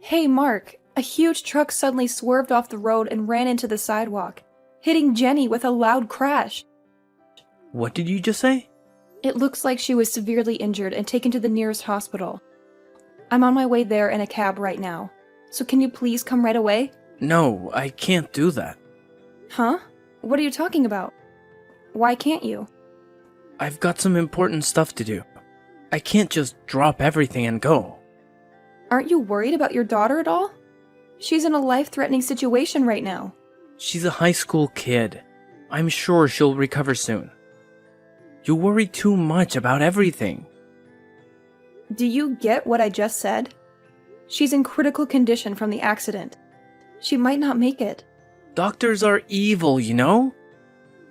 Hey, Mark, a huge truck suddenly swerved off the road and ran into the sidewalk, hitting Jenny with a loud crash. What did you just say? It looks like she was severely injured and taken to the nearest hospital. I'm on my way there in a cab right now, so can you please come right away? No, I can't do that. Huh? What are you talking about? Why can't you? I've got some important stuff to do. I can't just drop everything and go. Aren't you worried about your daughter at all? She's in a life-threatening situation right now. She's a high school kid. I'm sure she'll recover soon. You worry too much about everything. Do you get what I just said? She's in critical condition from the accident. She might not make it. Doctors are evil, you know?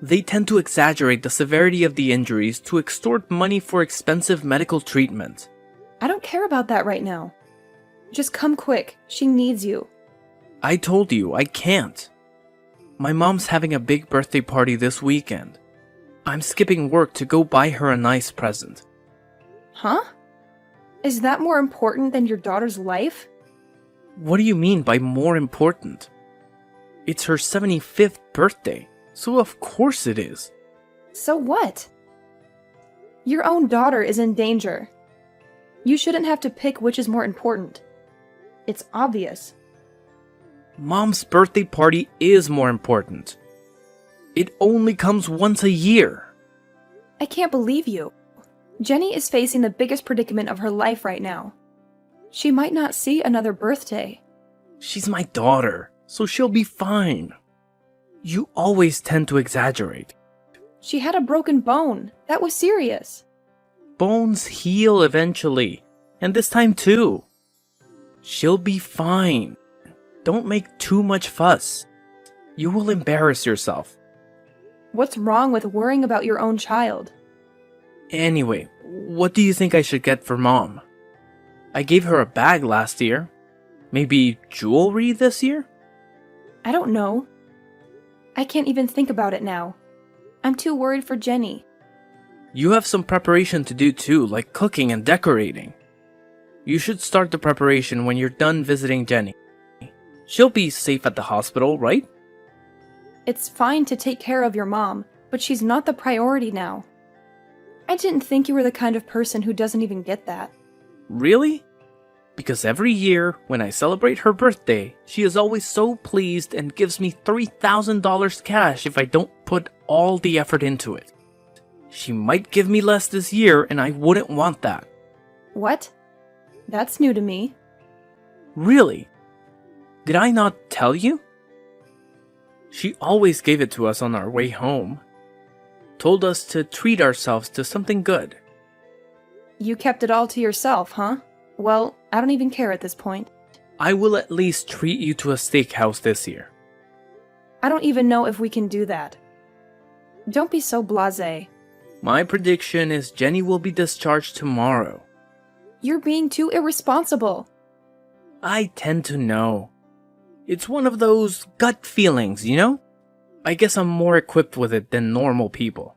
They tend to exaggerate the severity of the injuries to extort money for expensive medical treatment. I don't care about that right now. Just come quick. She needs you. I told you, I can't. My mom's having a big birthday party this weekend. I'm skipping work to go buy her a nice present. Huh? Is that more important than your daughter's life? What do you mean by more important? It's her 75th birthday, so of course it is. So what? Your own daughter is in danger. You shouldn't have to pick which is more important. It's obvious. Mom's birthday party is more important. It only comes once a year. I can't believe you. Jenny is facing the biggest predicament of her life right now. She might not see another birthday. She's my daughter, so she'll be fine. You always tend to exaggerate. She had a broken bone. That was serious. Bones heal eventually, and this time too. She'll be fine. Don't make too much fuss. You will embarrass yourself. What's wrong with worrying about your own child? Anyway, what do you think I should get for Mom? I gave her a bag last year. Maybe jewelry this year? I don't know. I can't even think about it now. I'm too worried for Jenny. You have some preparation to do too, like cooking and decorating. You should start the preparation when you're done visiting Jenny. She'll be safe at the hospital, right? It's fine to take care of your mom, but she's not the priority now. I didn't think you were the kind of person who doesn't even get that. Really? Because every year, when I celebrate her birthday, she is always so pleased and gives me $3,000 cash if I don't put all the effort into it. She might give me less this year, and I wouldn't want that. What? That's new to me. Really? Did I not tell you? She always gave it to us on our way home. Told us to treat ourselves to something good. You kept it all to yourself, huh? Well, I don't even care at this point. I will at least treat you to a steakhouse this year. I don't even know if we can do that. Don't be so blasé. My prediction is Jenny will be discharged tomorrow. You're being too irresponsible. I tend to know. It's one of those gut feelings, you know? I guess I'm more equipped with it than normal people.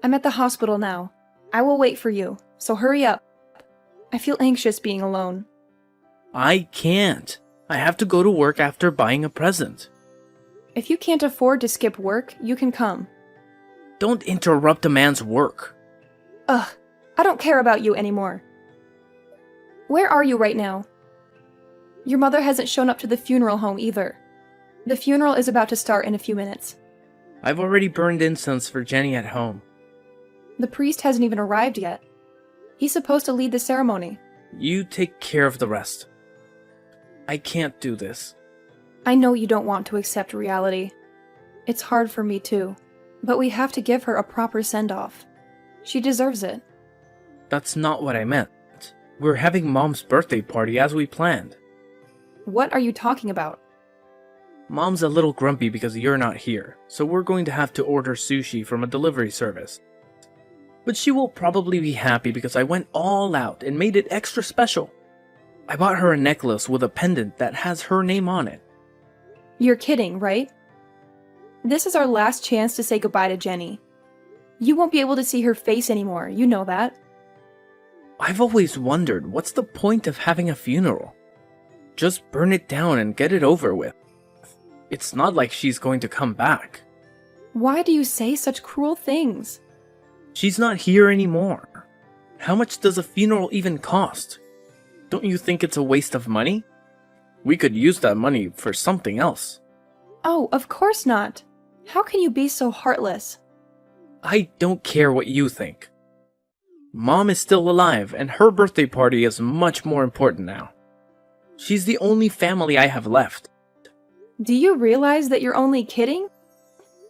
I'm at the hospital now. I will wait for you, so hurry up. I feel anxious being alone. I can't. I have to go to work after buying a present. If you can't afford to skip work, you can come. Don't interrupt a man's work. Ugh, I don't care about you anymore. Where are you right now? Your mother hasn't shown up to the funeral home either. The funeral is about to start in a few minutes. I've already burned incense for Jenny at home. The priest hasn't even arrived yet. He's supposed to lead the ceremony. You take care of the rest. I can't do this. I know you don't want to accept reality. It's hard for me too. But we have to give her a proper send-off. She deserves it. That's not what I meant. We're having Mom's birthday party as we planned. What are you talking about? Mom's a little grumpy because you're not here, so we're going to have to order sushi from a delivery service. But she will probably be happy because I went all out and made it extra special. I bought her a necklace with a pendant that has her name on it. You're kidding, right? This is our last chance to say goodbye to Jenny. You won't be able to see her face anymore, you know that. I've always wondered, what's the point of having a funeral? Just burn it down and get it over with. It's not like she's going to come back. Why do you say such cruel things? She's not here anymore. How much does a funeral even cost? Don't you think it's a waste of money? We could use that money for something else. Oh, of course not. How can you be so heartless? I don't care what you think. Mom is still alive, and her birthday party is much more important now. She's the only family I have left. Do you realize that you're only kidding?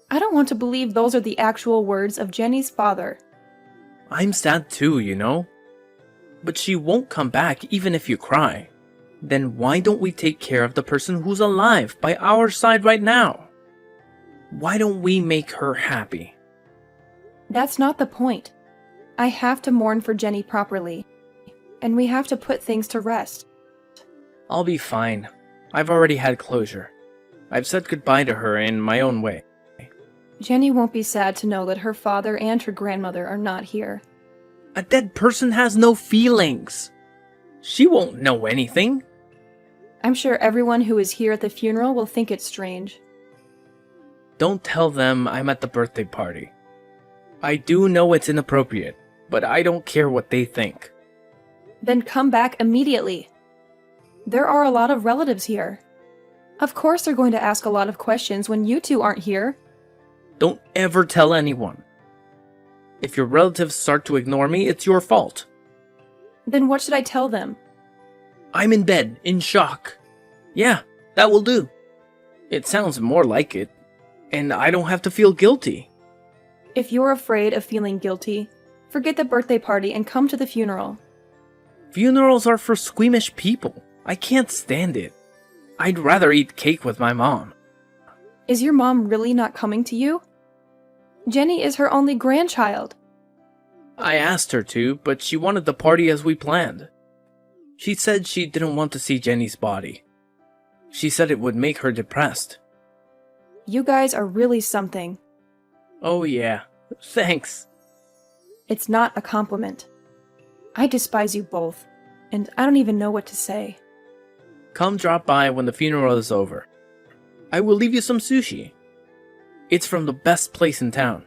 I don't want to believe those are the actual words of Jenny's father. I'm sad too, you know. But she won't come back even if you cry. Then why don't we take care of the person who's alive by our side right now? Why don't we make her happy? That's not the point. I have to mourn for Jenny properly, and we have to put things to rest. I'll be fine. I've already had closure. I've said goodbye to her in my own way. Jenny won't be sad to know that her father and her grandmother are not here. A dead person has no feelings. She won't know anything. I'm sure everyone who is here at the funeral will think it's strange. Don't tell them I'm at the birthday party. I do know it's inappropriate, but I don't care what they think. Then come back immediately. There are a lot of relatives here. Of course they're going to ask a lot of questions when you two aren't here. Don't ever tell anyone. If your relatives start to ignore me, it's your fault. Then what should I tell them? I'm in bed, in shock. Yeah, that will do. It sounds more like it, and I don't have to feel guilty. If you're afraid of feeling guilty, forget the birthday party and come to the funeral. Funerals are for squeamish people. I can't stand it. I'd rather eat cake with my mom. Is your mom really not coming to you? Jenny is her only grandchild. I asked her to, but she wanted the party as we planned. She said she didn't want to see Jenny's body. She said it would make her depressed. You guys are really something. Oh yeah, thanks. It's not a compliment. I despise you both, and I don't even know what to say. Come drop by when the funeral is over. I will leave you some sushi. It's from the best place in town.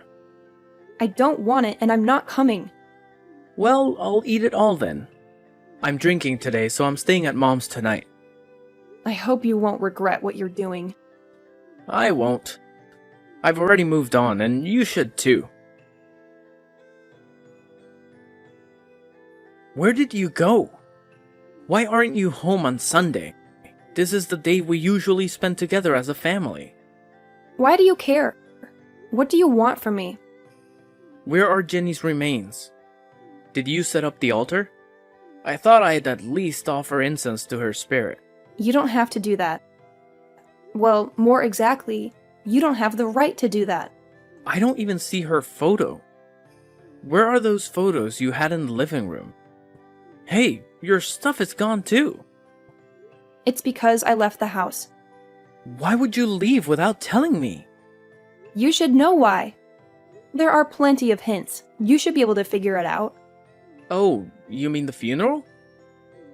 I don't want it, and I'm not coming. Well, I'll eat it all then. I'm drinking today, so I'm staying at Mom's tonight. I hope you won't regret what you're doing. I won't. I've already moved on, and you should too. Where did you go? Why aren't you home on Sunday? This is the day we usually spend together as a family. Why do you care? What do you want from me? Where are Jenny's remains? Did you set up the altar? I thought I'd at least offer incense to her spirit. You don't have to do that. Well, more exactly, you don't have the right to do that. I don't even see her photo. Where are those photos you had in the living room? Hey, your stuff is gone too. It's because I left the house. Why would you leave without telling me? You should know why. There are plenty of hints. You should be able to figure it out. Oh, you mean the funeral?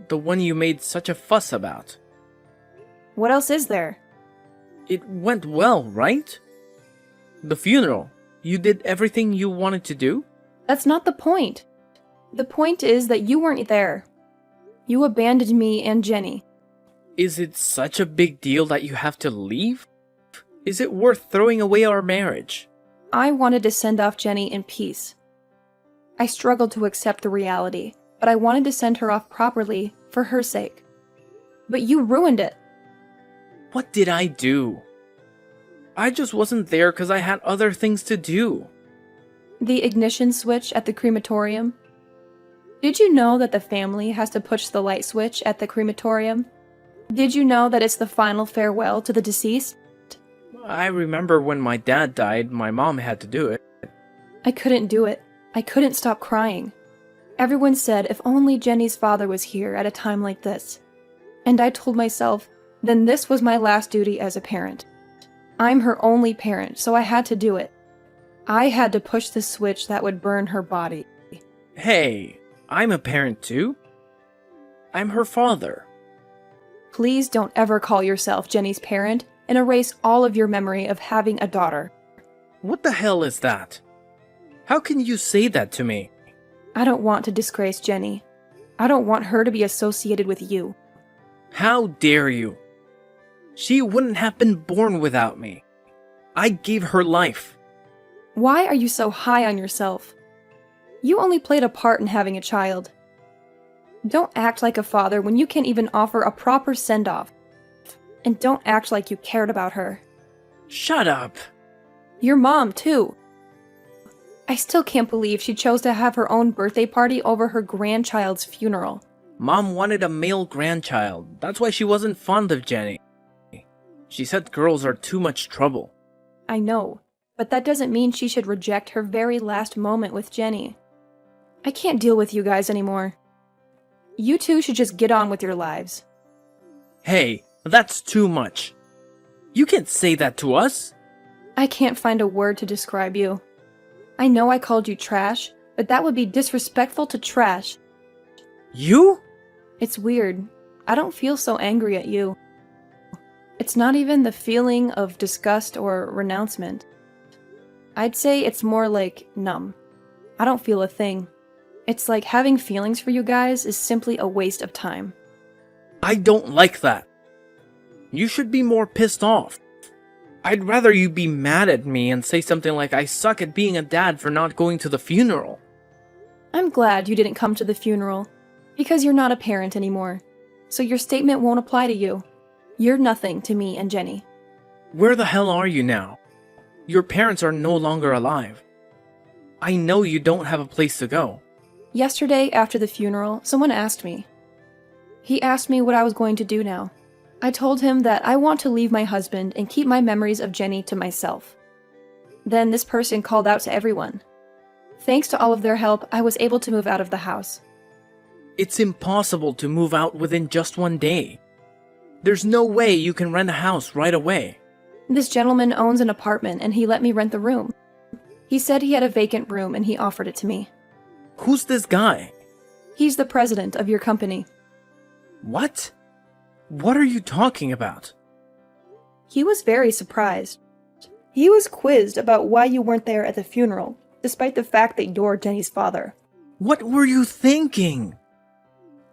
The one you made such a fuss about. What else is there? It went well, right? The funeral. You did everything you wanted to do? That's not the point. The point is that you weren't there. You abandoned me and Jenny. Is it such a big deal that you have to leave? Is it worth throwing away our marriage? I wanted to send off Jenny in peace. I struggled to accept the reality, but I wanted to send her off properly for her sake. But you ruined it. What did I do? I just wasn't there because I had other things to do. The ignition switch at the crematorium. Did you know that the family has to push the light switch at the crematorium? Did you know that it's the final farewell to the deceased? I remember when my dad died, my mom had to do it. I couldn't do it. I couldn't stop crying. Everyone said if only Jenny's father was here at a time like this. And I told myself, then this was my last duty as a parent. I'm her only parent, so I had to do it. I had to push the switch that would burn her body. Hey, I'm a parent too. I'm her father. Please don't ever call yourself Jenny's parent and erase all of your memory of having a daughter. What the hell is that? How can you say that to me? I don't want to disgrace Jenny. I don't want her to be associated with you. How dare you? She wouldn't have been born without me. I gave her life. Why are you so high on yourself? You only played a part in having a child. Don't act like a father when you can't even offer a proper send-off. And don't act like you cared about her. Shut up. Your mom, too. I still can't believe she chose to have her own birthday party over her grandchild's funeral. Mom wanted a male grandchild. That's why she wasn't fond of Jenny. She said girls are too much trouble. I know, but that doesn't mean she should reject her very last moment with Jenny. I can't deal with you guys anymore. You two should just get on with your lives. Hey, that's too much. You can't say that to us. I can't find a word to describe you. I know I called you trash, but that would be disrespectful to trash. You? It's weird. I don't feel so angry at you. It's not even the feeling of disgust or renouncement. I'd say it's more like numb. I don't feel a thing. It's like having feelings for you guys is simply a waste of time. I don't like that. You should be more pissed off. I'd rather you be mad at me and say something like I suck at being a dad for not going to the funeral. I'm glad you didn't come to the funeral, because you're not a parent anymore, so your statement won't apply to you. You're nothing to me and Jenny. Where the hell are you now? Your parents are no longer alive. I know you don't have a place to go. Yesterday, after the funeral, someone asked me. He asked me what I was going to do now. I told him that I want to leave my husband and keep my memories of Jenny to myself. Then this person called out to everyone. Thanks to all of their help, I was able to move out of the house. It's impossible to move out within just one day. There's no way you can rent a house right away. This gentleman owns an apartment and he let me rent the room. He said he had a vacant room and he offered it to me. Who's this guy? He's the president of your company. What? What are you talking about? He was very surprised. He was quizzed about why you weren't there at the funeral, despite the fact that you're Jenny's father. What were you thinking?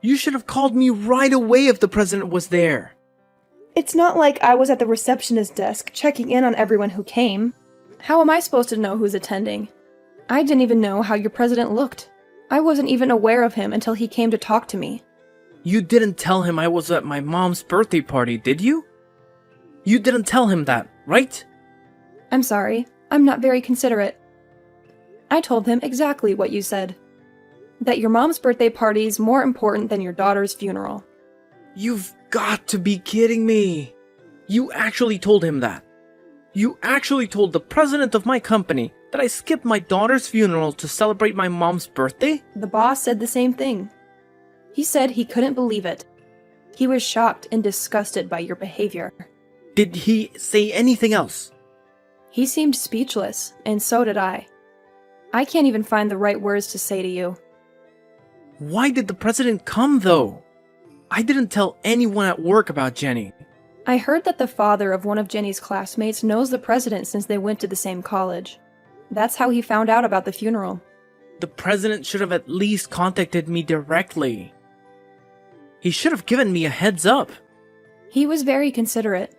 You should have called me right away if the president was there. It's not like I was at the receptionist desk checking in on everyone who came. How am I supposed to know who's attending? I didn't even know how your president looked. I wasn't even aware of him until he came to talk to me. You didn't tell him I was at my mom's birthday party, did you? You didn't tell him that, right? I'm sorry. I'm not very considerate. I told him exactly what you said. That your mom's birthday party's more important than your daughter's funeral. You've got to be kidding me. You actually told him that. You actually told the president of my company that I skipped my daughter's funeral to celebrate my mom's birthday? The boss said the same thing. He said he couldn't believe it. He was shocked and disgusted by your behavior. Did he say anything else? He seemed speechless, and so did I. I can't even find the right words to say to you. Why did the president come, though? I didn't tell anyone at work about Jenny. I heard that the father of one of Jenny's classmates knows the president since they went to the same college. That's how he found out about the funeral. The president should have at least contacted me directly. He should have given me a heads up. He was very considerate.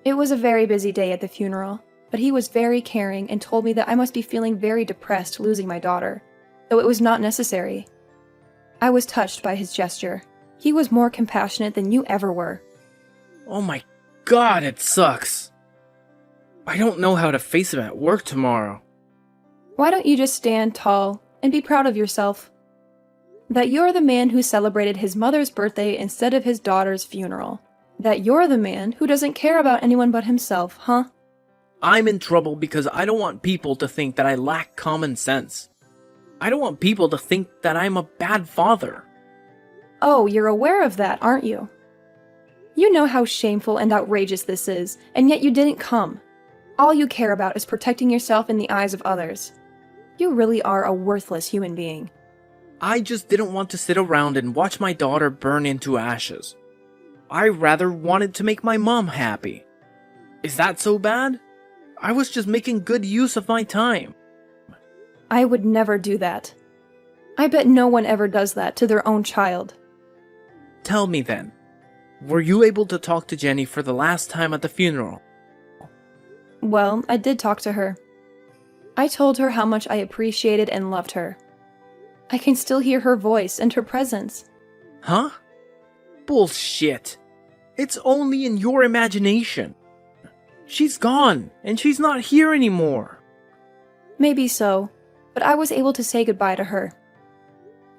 It was a very busy day at the funeral, but he was very caring and told me that I must be feeling very depressed losing my daughter, though it was not necessary. I was touched by his gesture. He was more compassionate than you ever were. Oh my god, it sucks. I don't know how to face him at work tomorrow. Why don't you just stand tall and be proud of yourself? That you're the man who celebrated his mother's birthday instead of his daughter's funeral. That you're the man who doesn't care about anyone but himself, huh? I'm in trouble because I don't want people to think that I lack common sense. I don't want people to think that I'm a bad father. Oh, you're aware of that, aren't you? You know how shameful and outrageous this is, and yet you didn't come. All you care about is protecting yourself in the eyes of others. You really are a worthless human being. I just didn't want to sit around and watch my daughter burn into ashes. I rather wanted to make my mom happy. Is that so bad? I was just making good use of my time. I would never do that. I bet no one ever does that to their own child. Tell me then, were you able to talk to Jenny for the last time at the funeral? Well, I did talk to her. I told her how much I appreciated and loved her. I can still hear her voice and her presence. Huh? Bullshit. It's only in your imagination. She's gone, and she's not here anymore. Maybe so, but I was able to say goodbye to her.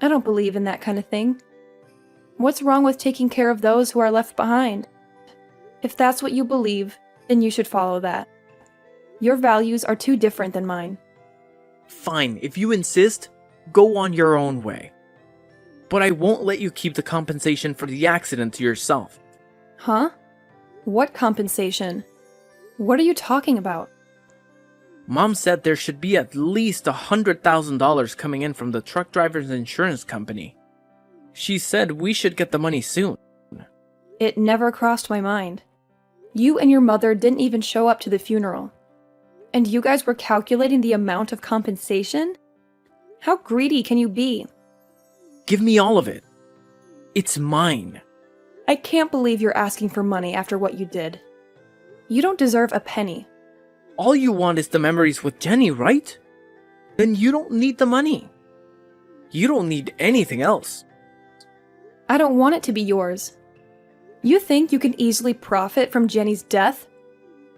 I don't believe in that kind of thing. What's wrong with taking care of those who are left behind? If that's what you believe, then you should follow that. Your values are too different than mine. Fine, if you insist, go on your own way. But I won't let you keep the compensation for the accident to yourself. Huh? What compensation? What are you talking about? Mom said there should be at least $100,000 coming in from the truck driver's insurance company. She said we should get the money soon. It never crossed my mind. You and your mother didn't even show up to the funeral. And you guys were calculating the amount of compensation? How greedy can you be? Give me all of it. It's mine. I can't believe you're asking for money after what you did. You don't deserve a penny. All you want is the memories with Jenny, right? Then you don't need the money. You don't need anything else. I don't want it to be yours. You think you can easily profit from Jenny's death?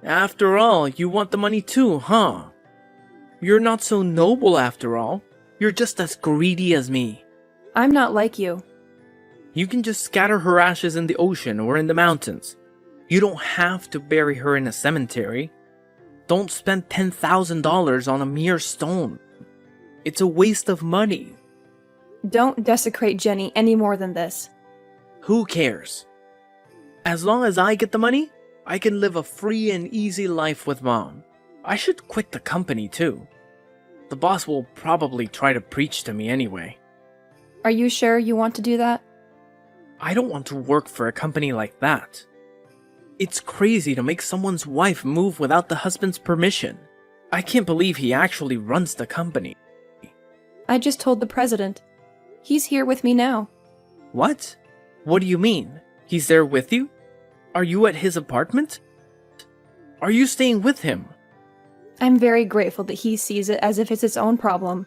After all, you want the money too, huh? You're not so noble after all. You're just as greedy as me. I'm not like you. You can just scatter her ashes in the ocean or in the mountains. You don't have to bury her in a cemetery. Don't spend $10,000 on a mere stone. It's a waste of money. Don't desecrate Jenny any more than this. Who cares? As long as I get the money, I can live a free and easy life with Mom. I should quit the company too. The boss will probably try to preach to me anyway. Are you sure you want to do that? I don't want to work for a company like that. It's crazy to make someone's wife move without the husband's permission. I can't believe he actually runs the company. I just told the president. He's here with me now. What? What do you mean? He's there with you? Are you at his apartment? Are you staying with him? I'm very grateful that he sees it as if it's his own problem.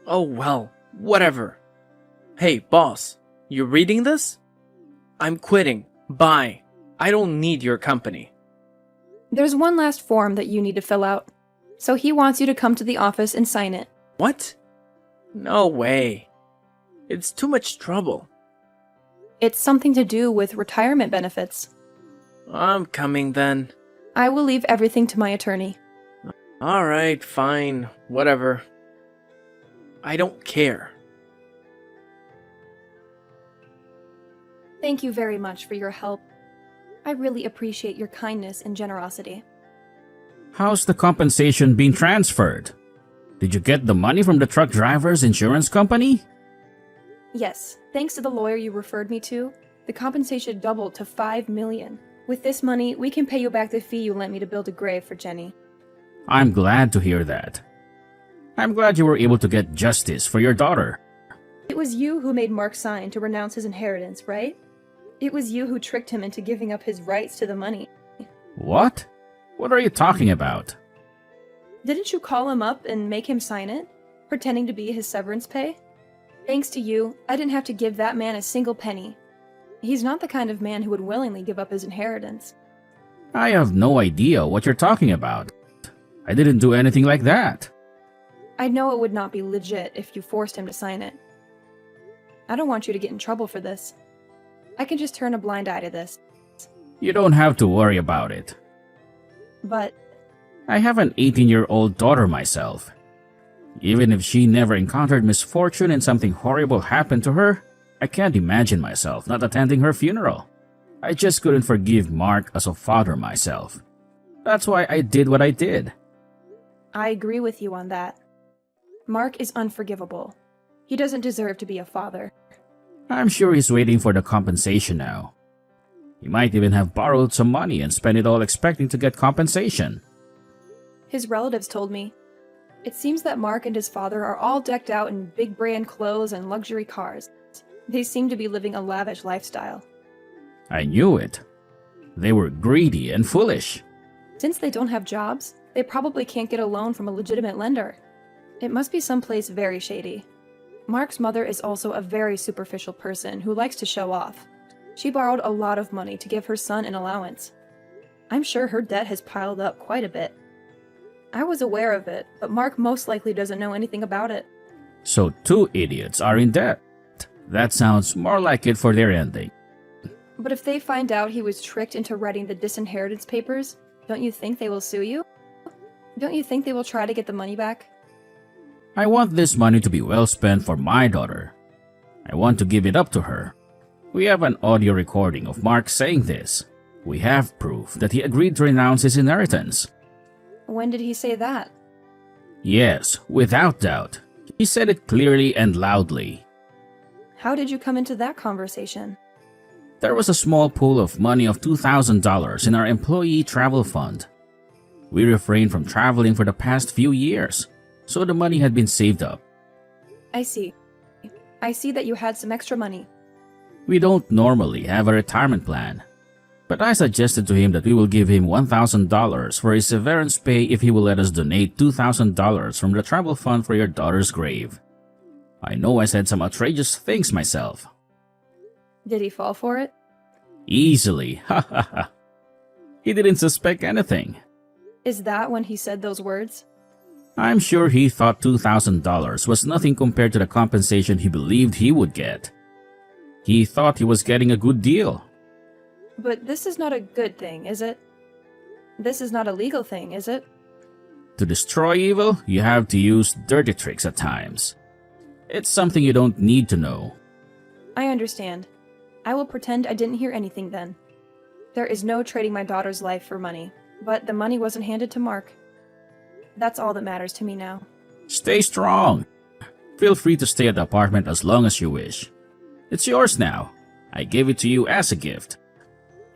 Oh well, whatever. Hey, boss, you reading this? I'm quitting. Bye. I don't need your company. There's one last form that you need to fill out. So he wants you to come to the office and sign it. What? No way. It's too much trouble. It's something to do with retirement benefits. I'm coming then. I will leave everything to my attorney. Alright, fine. Whatever. I don't care. Thank you very much for your help. I really appreciate your kindness and generosity. How's the compensation being transferred? Did you get the money from the truck driver's insurance company? Yes, thanks to the lawyer you referred me to, the compensation doubled to $5 million. With this money, we can pay you back the fee you lent me to build a grave for Jenny. I'm glad to hear that. I'm glad you were able to get justice for your daughter. It was you who made Mark sign to renounce his inheritance, right? It was you who tricked him into giving up his rights to the money. What? What are you talking about? Didn't you call him up and make him sign it, pretending to be his severance pay? Thanks to you, I didn't have to give that man a single penny. He's not the kind of man who would willingly give up his inheritance. I have no idea what you're talking about. I didn't do anything like that. I know it would not be legit if you forced him to sign it. I don't want you to get in trouble for this. I can just turn a blind eye to this. You don't have to worry about it. But I have an 18-year-old daughter myself. Even if she never encountered misfortune and something horrible happened to her, I can't imagine myself not attending her funeral. I just couldn't forgive Mark as a father myself. That's why I did what I did. I agree with you on that. Mark is unforgivable. He doesn't deserve to be a father. I'm sure he's waiting for the compensation now. He might even have borrowed some money and spent it all expecting to get compensation. His relatives told me. It seems that Mark and his father are all decked out in big brand clothes and luxury cars. They seem to be living a lavish lifestyle. I knew it. They were greedy and foolish. Since they don't have jobs, they probably can't get a loan from a legitimate lender. It must be someplace very shady. Mark's mother is also a very superficial person who likes to show off. She borrowed a lot of money to give her son an allowance. I'm sure her debt has piled up quite a bit. I was aware of it, but Mark most likely doesn't know anything about it. So 2 idiots are in debt. That sounds more like it for their ending. But if they find out he was tricked into writing the disinheritance papers, don't you think they will sue you? Don't you think they will try to get the money back? I want this money to be well spent for my daughter. I want to give it up to her. We have an audio recording of Mark saying this. We have proof that he agreed to renounce his inheritance. When did he say that? Yes, without doubt. He said it clearly and loudly. How did you come into that conversation? There was a small pool of money of $2,000 in our employee travel fund. We refrained from traveling for the past few years, so the money had been saved up. I see. I see that you had some extra money. We don't normally have a retirement plan, but I suggested to him that we will give him $1,000 for his severance pay if he will let us donate $2,000 from the travel fund for your daughter's grave. I know I said some outrageous things myself. Did he fall for it? Easily, ha ha ha. He didn't suspect anything. Is that when he said those words? I'm sure he thought $2,000 was nothing compared to the compensation he believed he would get. He thought he was getting a good deal. But this is not a good thing, is it? This is not a legal thing, is it? To destroy evil, you have to use dirty tricks at times. It's something you don't need to know. I understand. I will pretend I didn't hear anything then. There is no trading my daughter's life for money, but the money wasn't handed to Mark. That's all that matters to me now. Stay strong. Feel free to stay at the apartment as long as you wish. It's yours now. I gave it to you as a gift.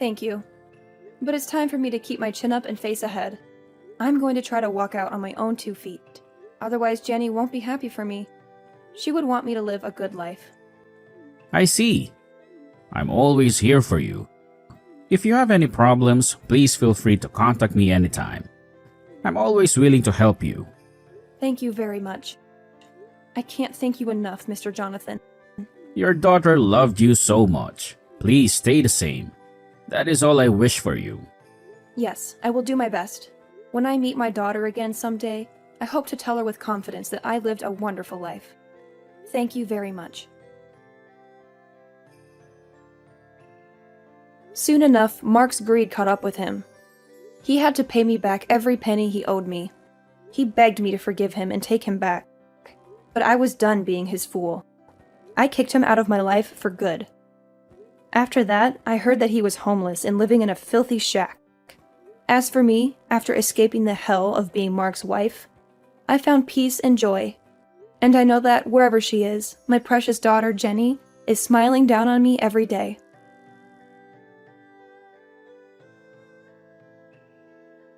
Thank you. But it's time for me to keep my chin up and face ahead. I'm going to try to walk out on my own 2 feet. Otherwise, Jenny won't be happy for me. She would want me to live a good life. I see. I'm always here for you. If you have any problems, please feel free to contact me anytime. I'm always willing to help you. Thank you very much. I can't thank you enough, Mr. Jonathan. Your daughter loved you so much. Please stay the same. That is all I wish for you. Yes, I will do my best. When I meet my daughter again someday, I hope to tell her with confidence that I lived a wonderful life. Thank you very much. Soon enough, Mark's greed caught up with him. He had to pay me back every penny he owed me. He begged me to forgive him and take him back. But I was done being his fool. I kicked him out of my life for good. After that, I heard that he was homeless and living in a filthy shack. As for me, after escaping the hell of being Mark's wife, I found peace and joy. And I know that wherever she is, my precious daughter Jenny is smiling down on me every day.